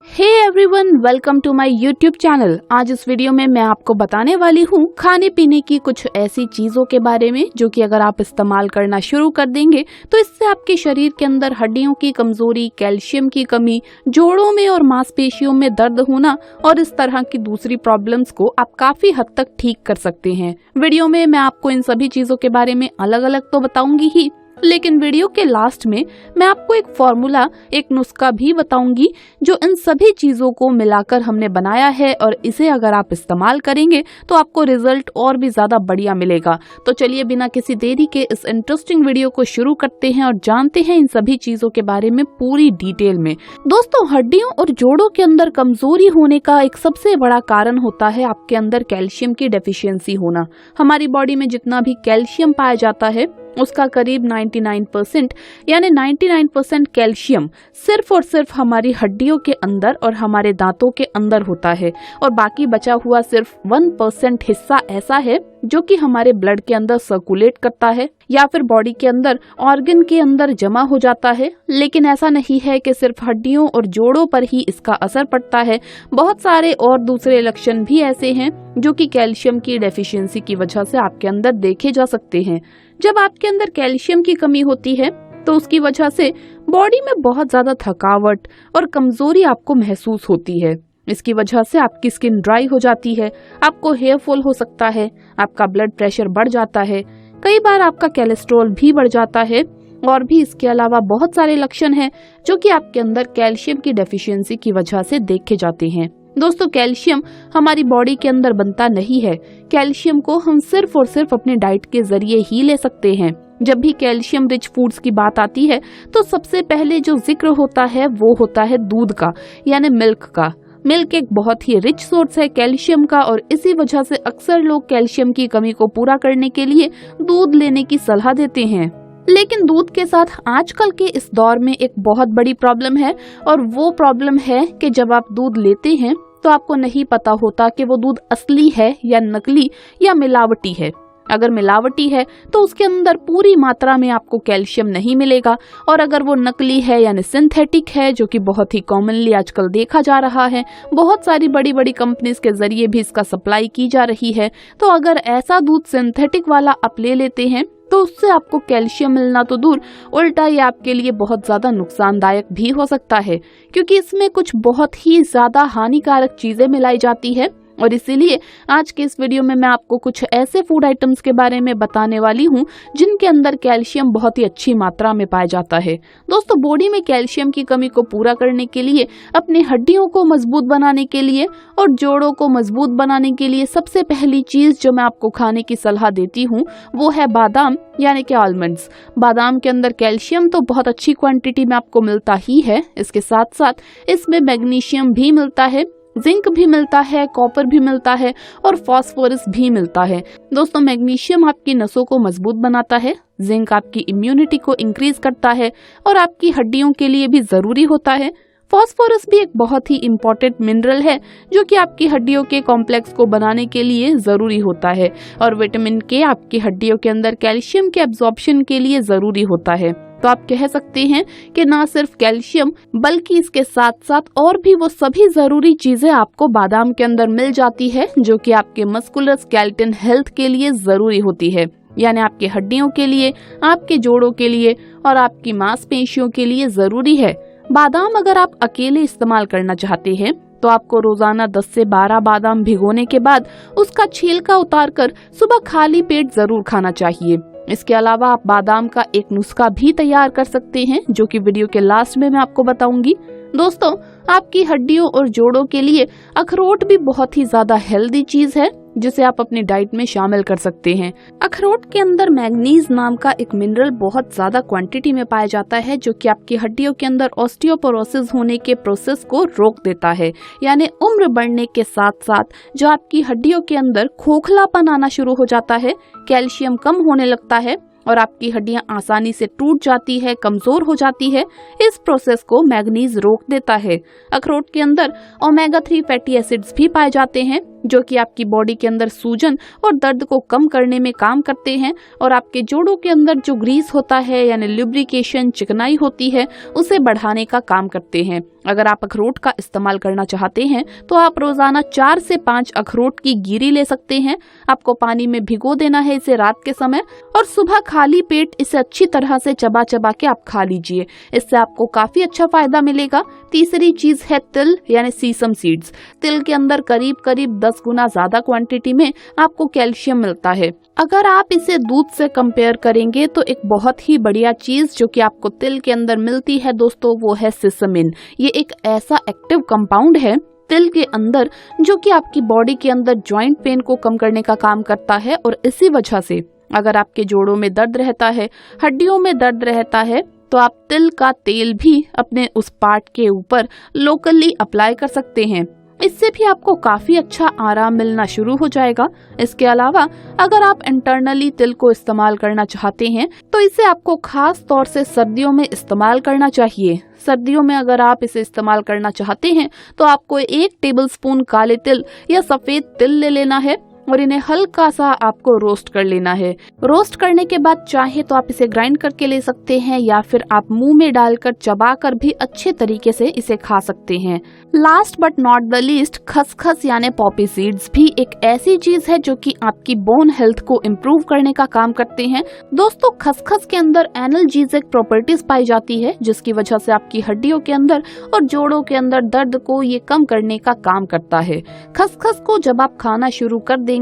Hey everyone, welcome to my YouTube channel. आज इस video में मैं आपको बताने वाली हूँ खाने पीने की कुछ ऐसी चीजों के बारे में जो कि अगर आप इस्तेमाल करना शुरू कर देंगे तो इससे आपके शरीर के अंदर हड्डियों की कमजोरी, कैल्शियम की कमी, जोड़ों में और मांसपेशियों में दर्द होना और इस तरह की दूसरी प्रॉब्लम्स को आप काफी हद तक ठीक कर सकते हैं। वीडियो में मैं आपको इन सभी चीजों के बारे में अलग अलग तो बताऊंगी ही, लेकिन वीडियो के लास्ट में मैं आपको एक फॉर्मूला, एक नुस्खा भी बताऊंगी जो इन सभी चीजों को मिलाकर हमने बनाया है और इसे अगर आप इस्तेमाल करेंगे तो आपको रिजल्ट और भी ज्यादा बढ़िया मिलेगा। तो चलिए बिना किसी देरी के इस इंटरेस्टिंग वीडियो को शुरू करते हैं और जानते हैं इन सभी चीजों के बारे में पूरी डिटेल में। दोस्तों, हड्डियों और जोड़ों के अंदर कमजोरी होने का एक सबसे बड़ा कारण होता है आपके अंदर कैल्शियम की डेफिशिएंसी होना। हमारी बॉडी में जितना भी कैल्शियम पाया जाता है उसका करीब 99% यानी 99% कैल्शियम सिर्फ और सिर्फ हमारी हड्डियों के अंदर और हमारे दांतों के अंदर होता है और बाकी बचा हुआ सिर्फ 1% हिस्सा ऐसा है जो कि हमारे ब्लड के अंदर सर्कुलेट करता है या फिर बॉडी के अंदर ऑर्गन के अंदर जमा हो जाता है। लेकिन ऐसा नहीं है कि सिर्फ हड्डियों और जोड़ों पर ही इसका असर पड़ता है, बहुत सारे और दूसरे लक्षण भी ऐसे हैं जो कि कैल्शियम की डेफिशिएंसी की वजह से आपके अंदर देखे जा सकते हैं। जब आपके अंदर कैल्शियम की कमी होती है तो उसकी वजह से बॉडी में बहुत ज्यादा थकावट और कमजोरी आपको महसूस होती है। इसकी वजह से आपकी स्किन ड्राई हो जाती है, आपको हेयर फॉल हो सकता है, आपका ब्लड प्रेशर बढ़ जाता है, कई बार आपका कोलेस्ट्रॉल भी बढ़ जाता है और भी इसके अलावा बहुत सारे लक्षण हैं जो कि आपके अंदर कैल्शियम की डेफिशिएंसी की वजह से देखे जाते हैं। दोस्तों, कैल्शियम हमारी बॉडी के अंदर बनता नहीं है। कैल्शियम को हम सिर्फ और सिर्फ अपने डाइट के जरिए ही ले सकते हैं। जब भी कैल्शियम रिच फूड्स की बात आती है तो सबसे पहले जो जिक्र होता है वो होता है दूध का, यानी मिल्क का। मिल्क एक बहुत ही रिच सोर्स है कैल्शियम का और इसी वजह से अक्सर लोग कैल्शियम की कमी को पूरा करने के लिए दूध लेने की सलाह देते हैं। लेकिन दूध के साथ आजकल के इस दौर में एक बहुत बड़ी प्रॉब्लम है और वो प्रॉब्लम है कि जब आप दूध लेते हैं तो आपको नहीं पता होता कि वो दूध असली है या नकली या मिलावटी है। अगर मिलावटी है तो उसके अंदर पूरी मात्रा में आपको कैल्शियम नहीं मिलेगा और अगर वो नकली है यानी सिंथेटिक है, जो कि बहुत ही कॉमनली आजकल देखा जा रहा है, बहुत सारी बड़ी बड़ी कंपनीज के जरिए भी इसका सप्लाई की जा रही है, तो अगर ऐसा दूध सिंथेटिक वाला आप ले लेते हैं तो उससे आपको कैल्शियम मिलना तो दूर, उल्टा ये आपके लिए बहुत ज्यादा नुकसानदायक भी हो सकता है क्योंकि इसमें कुछ बहुत ही ज्यादा हानिकारक चीजें मिलाई जाती है। और इसीलिए आज के इस वीडियो में मैं आपको कुछ ऐसे फूड आइटम्स के बारे में बताने वाली हूँ जिनके अंदर कैल्शियम बहुत ही अच्छी मात्रा में पाया जाता है। दोस्तों, बॉडी में कैल्शियम की कमी को पूरा करने के लिए, अपनी हड्डियों को मजबूत बनाने के लिए और जोड़ों को मजबूत बनाने के लिए सबसे पहली चीज जो मैं आपको खाने की सलाह देती हूँ वो है बादाम, यानी कि आलमंड्स। बादाम के अंदर कैल्शियम तो बहुत अच्छी क्वांटिटी में आपको मिलता ही है, इसके साथ साथ इसमें मैग्नीशियम भी मिलता है, जिंक भी मिलता है, कॉपर भी मिलता है और फास्फोरस भी मिलता है। दोस्तों, मैग्नीशियम आपकी नसों को मजबूत बनाता है, जिंक आपकी इम्यूनिटी को इंक्रीज करता है और आपकी हड्डियों के लिए भी जरूरी होता है। फास्फोरस भी एक बहुत ही इम्पोर्टेंट मिनरल है जो कि आपकी हड्डियों के कॉम्प्लेक्स को बनाने के लिए जरूरी होता है और विटामिन के आपकी हड्डियों के अंदर कैल्शियम के एब्जॉर्प्शन के लिए जरूरी होता है। तो आप कह सकते हैं कि ना सिर्फ कैल्शियम बल्कि इसके साथ साथ और भी वो सभी जरूरी चीजें आपको बादाम के अंदर मिल जाती है जो कि आपके मस्कुलर स्केलेटन हेल्थ के लिए जरूरी होती है, यानी आपकी हड्डियों के लिए, आपके जोड़ों के लिए और आपकी मांसपेशियों के लिए जरूरी है। बादाम अगर आप अकेले इस्तेमाल करना चाहते हैं तो आपको रोजाना 10 से 12 बादाम भिगोने के बाद उसका छिलका उतारकर सुबह खाली पेट जरूर खाना चाहिए। इसके अलावा आप बादाम का एक नुस्खा भी तैयार कर सकते हैं जो कि वीडियो के लास्ट में मैं आपको बताऊंगी। दोस्तों, आपकी हड्डियों और जोड़ों के लिए अखरोट भी बहुत ही ज्यादा हेल्दी चीज है जिसे आप अपनी डाइट में शामिल कर सकते हैं। अखरोट के अंदर मैग्नीज नाम का एक मिनरल बहुत ज्यादा क्वांटिटी में पाया जाता है जो कि आपकी हड्डियों के अंदर ऑस्टियोपोरोसिस होने के प्रोसेस को रोक देता है, यानी उम्र बढ़ने के साथ साथ जो आपकी हड्डियों के अंदर खोखलापन आना शुरू हो जाता है, कैल्शियम कम होने लगता है और आपकी हड्डियां आसानी से टूट जाती है, कमजोर हो जाती है, इस प्रोसेस को मैग्नीज रोक देता है। अखरोट के अंदर ओमेगा 3 फैटी एसिड्स भी पाए जाते हैं जो कि आपकी बॉडी के अंदर सूजन और दर्द को कम करने में काम करते हैं और आपके जोड़ों के अंदर जो ग्रीस होता है यानी लुब्रिकेशन, चिकनाई होती है, उसे बढ़ाने का काम करते हैं। अगर आप अखरोट का इस्तेमाल करना चाहते हैं तो आप रोजाना 4 से 5 अखरोट की गिरी ले सकते हैं। आपको पानी में भिगो देना है इसे रात के समय और सुबह खाली पेट इसे अच्छी तरह से चबा चबा के आप खा लीजिए। इससे आपको काफी अच्छा फायदा मिलेगा। तीसरी चीज है तिल यानी सीसम सीड्स। तिल के अंदर करीब करीब 10 गुना ज्यादा क्वांटिटी में आपको कैल्शियम मिलता है। अगर आप इसे दूध से कंपेयर करेंगे तो एक बहुत ही बढ़िया चीज जो कि आपको तिल के अंदर मिलती है दोस्तों, वो है सिसमिन। ये एक ऐसा एक्टिव कंपाउंड है तिल के अंदर जो कि आपकी बॉडी के अंदर जॉइंट पेन को कम करने का काम करता है। और इसी वजह से अगर आपके जोड़ों में दर्द रहता है, हड्डियों में दर्द रहता है, तो आप तिल का तेल भी अपने उस पार्ट के ऊपर लोकली अप्लाई कर सकते हैं। इससे भी आपको काफी अच्छा आराम मिलना शुरू हो जाएगा। इसके अलावा अगर आप इंटरनली तिल को इस्तेमाल करना चाहते हैं तो इसे आपको खास तौर से सर्दियों में इस्तेमाल करना चाहिए। सर्दियों में अगर आप इसे इस्तेमाल करना चाहते हैं तो आपको 1 टेबलस्पून काले तिल या सफेद तिल ले लेना है और इन्हें हल्का सा आपको रोस्ट कर लेना है। रोस्ट करने के बाद चाहे तो आप इसे ग्राइंड करके ले सकते हैं या फिर आप मुंह में डालकर चबाकर भी अच्छे तरीके से इसे खा सकते हैं। Last but not the least, खसखस यानी पॉपी सीड्स भी एक ऐसी चीज है जो कि आपकी बोन हेल्थ को इम्प्रूव करने का काम करते हैं। दोस्तों, खसखस के अंदर एनाल्जेसिक प्रॉपर्टीज पाई जाती है जिसकी वजह से आपकी हड्डियों के अंदर और जोड़ों के अंदर दर्द को ये कम करने का काम करता है। खसखस को जब आप खाना शुरू कर देंगे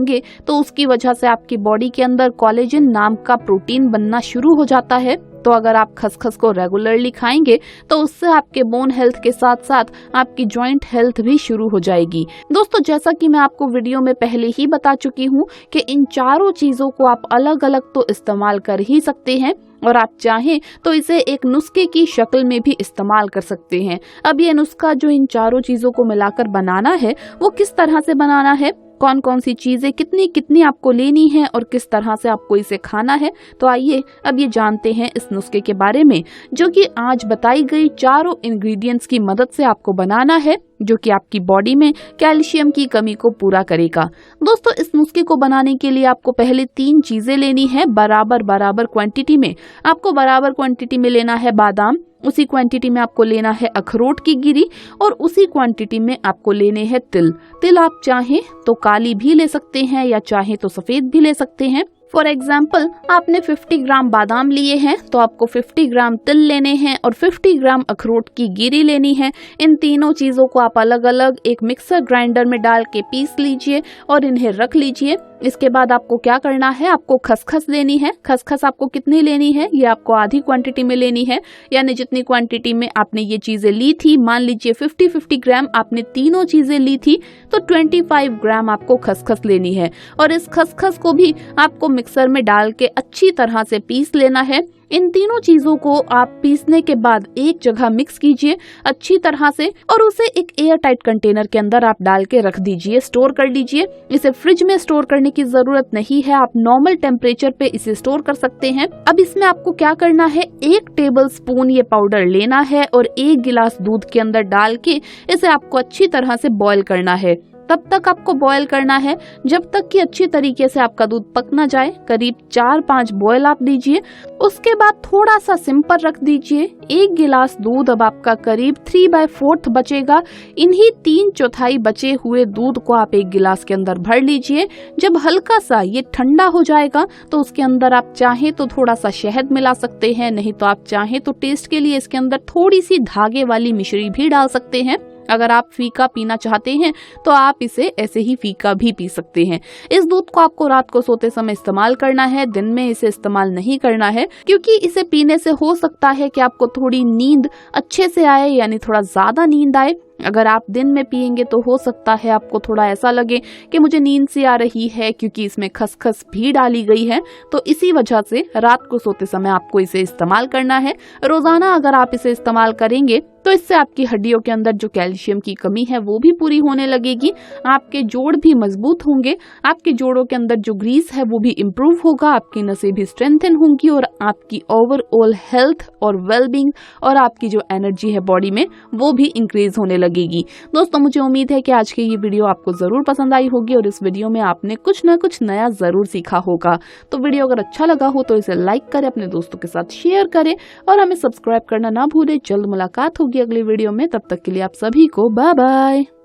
तो उसकी वजह से आपकी बॉडी के अंदर कोलेजन नाम का प्रोटीन बनना शुरू हो जाता है। तो अगर आप खसखस को रेगुलरली खाएंगे तो उससे आपके बोन हेल्थ के साथ साथ आपकी जॉइंट हेल्थ भी शुरू हो जाएगी। दोस्तों, जैसा कि मैं आपको वीडियो में पहले ही बता चुकी हूँ कि इन चारों चीजों को आप अलग अलग तो इस्तेमाल कर ही सकते हैं और आप चाहें तो इसे एक नुस्खे की शक्ल में भी इस्तेमाल कर सकते हैं। अब ये नुस्खा जो इन चारों चीजों को मिलाकर बनाना है वो किस तरह से बनाना है, कौन कौन सी चीजें कितनी कितनी आपको लेनी है और किस तरह से आपको इसे खाना है, तो आइए अब ये जानते हैं इस नुस्खे के बारे में जो कि आज बताई गई चारों इंग्रेडिएंट्स की मदद से आपको बनाना है, जो कि आपकी बॉडी में कैल्शियम की कमी को पूरा करेगा। दोस्तों, इस नुस्खे को बनाने के लिए आपको पहले 3 चीजें लेनी है बराबर बराबर क्वांटिटी में। आपको बराबर क्वांटिटी में लेना है बादाम, उसी क्वांटिटी में आपको लेना है अखरोट की गिरी और उसी क्वांटिटी में आपको लेने हैं तिल। तिल आप चाहें तो काली भी ले सकते हैं या चाहें तो सफेद भी ले सकते हैं। फॉर एग्जाम्पल, आपने 50 ग्राम बादाम लिए हैं तो आपको 50 ग्राम तिल लेने हैं और 50 ग्राम अखरोट की गिरी लेनी है। इन तीनों चीजों को आप अलग अलग एक मिक्सर ग्राइंडर में डाल के पीस लीजिए और इन्हें रख लीजिए। इसके बाद आपको क्या करना है, आपको खसखस लेनी है। खसखस आपको कितनी लेनी है, ये आपको आधी क्वांटिटी में लेनी है, यानी जितनी क्वांटिटी में आपने ये चीजें ली थी, मान लीजिए 50-50 ग्राम आपने तीनों चीजें ली थी तो 25 ग्राम आपको खसखस लेनी है और इस खसखस को भी आपको मिक्सर में डाल के अच्छी तरह से पीस लेना है। इन तीनों चीजों को आप पीसने के बाद एक जगह मिक्स कीजिए अच्छी तरह से और उसे एक एयर टाइट कंटेनर के अंदर आप डाल के रख दीजिए, स्टोर कर लीजिए। इसे फ्रिज में स्टोर करने की जरूरत नहीं है, आप नॉर्मल टेम्परेचर पे इसे स्टोर कर सकते हैं। अब इसमें आपको क्या करना है, 1 टेबलस्पून ये पाउडर लेना है और 1 गिलास दूध के अंदर डाल के इसे आपको अच्छी तरह से बॉईल करना है। तब तक आपको बॉईल करना है जब तक कि अच्छी तरीके से आपका दूध पक ना जाए। करीब 4-5 बॉईल आप दीजिए, उसके बाद थोड़ा सा सिम पर रख दीजिए। 1 गिलास दूध अब आपका करीब 3/4 बचेगा। इन्हीं 3/4 बचे हुए दूध को आप 1 गिलास के अंदर भर लीजिए। जब हल्का सा ये ठंडा हो जाएगा तो उसके अंदर आप चाहें तो थोड़ा सा शहद मिला सकते हैं, नहीं तो आप चाहें तो टेस्ट के लिए इसके अंदर थोड़ी सी धागे वाली मिश्री भी डाल सकते हैं। अगर आप फीका पीना चाहते हैं तो आप इसे ऐसे ही फीका भी पी सकते हैं। इस दूध को आपको रात को सोते समय इस्तेमाल करना है, दिन में इसे इस्तेमाल नहीं करना है, क्योंकि इसे पीने से हो सकता है कि आपको थोड़ी नींद अच्छे से आए, यानी थोड़ा ज्यादा नींद आए। अगर आप दिन में पिएंगे तो हो सकता है आपको थोड़ा ऐसा लगे कि मुझे नींद सी आ रही है, क्योंकि इसमें खसखस भी डाली गई है। तो इसी वजह से रात को सोते समय आपको इसे इस्तेमाल करना है। रोजाना अगर आप इसे इस्तेमाल करेंगे तो इससे आपकी हड्डियों के अंदर जो कैल्शियम की कमी है वो भी पूरी होने लगेगी, आपके जोड़ भी मजबूत होंगे, आपके जोड़ों के अंदर जो ग्रीस है वो भी इम्प्रूव होगा, आपकी नसें भी स्ट्रेंथन होंगी और आपकी ओवरऑल हेल्थ और वेलबींग और आपकी जो एनर्जी है बॉडी में वो भी इंक्रीज होने लगेगी। दोस्तों मुझे उम्मीद है कि आज की ये वीडियो आपको जरूर पसंद आई होगी और इस वीडियो में आपने कुछ ना कुछ नया जरूर सीखा होगा। तो वीडियो अगर अच्छा लगा हो तो इसे लाइक करें, अपने दोस्तों के साथ शेयर करें और हमें सब्सक्राइब करना ना भूलें। जल्द मुलाकात होगी अगली वीडियो में, तब तक के लिए आप सभी को बाय बाय।